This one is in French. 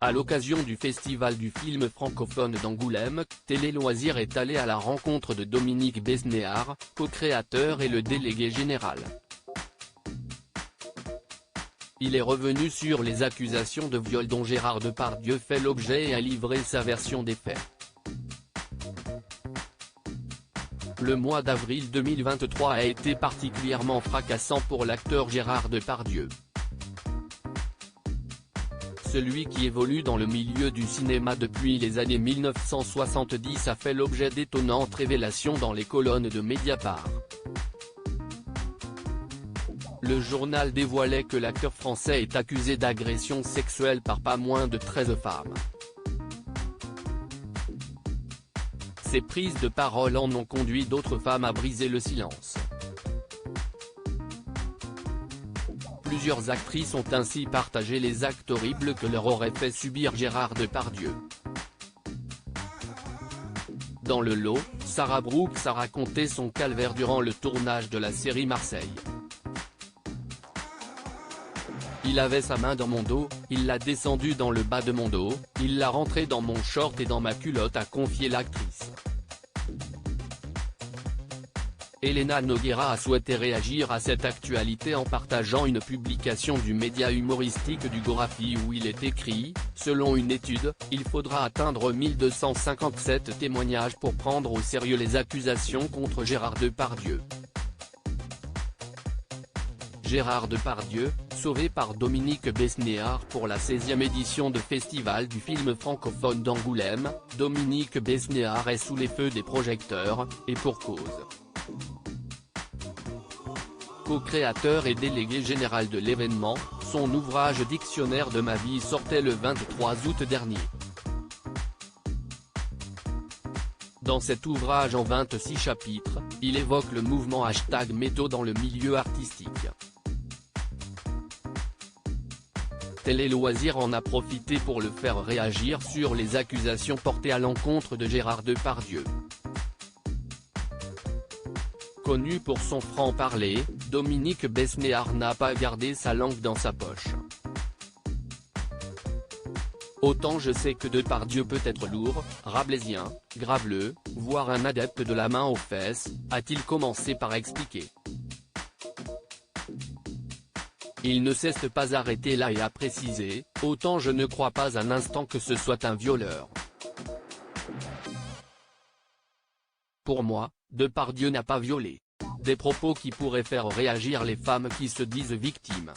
À l'occasion du Festival du film francophone d'Angoulême, Télé Loisirs est allé à la rencontre de Dominique Besnéard, co-créateur et le délégué général. Il est revenu sur les accusations de viol dont Gérard Depardieu fait l'objet et a livré sa version des faits. Le mois d'avril 2023 a été particulièrement fracassant pour l'acteur Gérard Depardieu. Celui qui évolue dans le milieu du cinéma depuis les années 1970 a fait l'objet d'étonnantes révélations dans les colonnes de Mediapart. Le journal dévoilait que l'acteur français est accusé d'agression sexuelle par pas moins de 13 femmes. Ces prises de parole en ont conduit d'autres femmes à briser le silence. Plusieurs actrices ont ainsi partagé les actes horribles que leur aurait fait subir Gérard Depardieu. Dans le lot, Sarah Brooks a raconté son calvaire durant le tournage de la série Marseille. Il avait sa main dans mon dos, il l'a descendue dans le bas de mon dos, il l'a rentrée dans mon short et dans ma culotte, a confié l'actrice. Elena Nogueira a souhaité réagir à cette actualité en partageant une publication du média humoristique du Gorafi où il est écrit « Selon une étude, il faudra atteindre 1257 témoignages pour prendre au sérieux les accusations contre Gérard Depardieu ». Gérard Depardieu, sauvé par Dominique Besnéard pour la 16e édition de Festival du film francophone d'Angoulême, Dominique Besnéard est sous les feux des projecteurs, et pour cause. Co-créateur et délégué général de l'événement, son ouvrage Dictionnaire de ma vie sortait le 23 août dernier. Dans cet ouvrage en 26 chapitres, il évoque le mouvement #métaux dans le milieu artistique. Télé Loisirs en a profité pour le faire réagir sur les accusations portées à l'encontre de Gérard Depardieu. Connu pour son franc-parler, Dominique Besnéard n'a pas gardé sa langue dans sa poche. Autant je sais que Depardieu peut être lourd, rabelaisien, graveleux, voire un adepte de la main aux fesses, a-t-il commencé par expliquer. Il ne s'est pas arrêté là et a précisé « Autant je ne crois pas un instant que ce soit un violeur. Pour moi, Depardieu n'a pas violé. » Des propos qui pourraient faire réagir les femmes qui se disent victimes.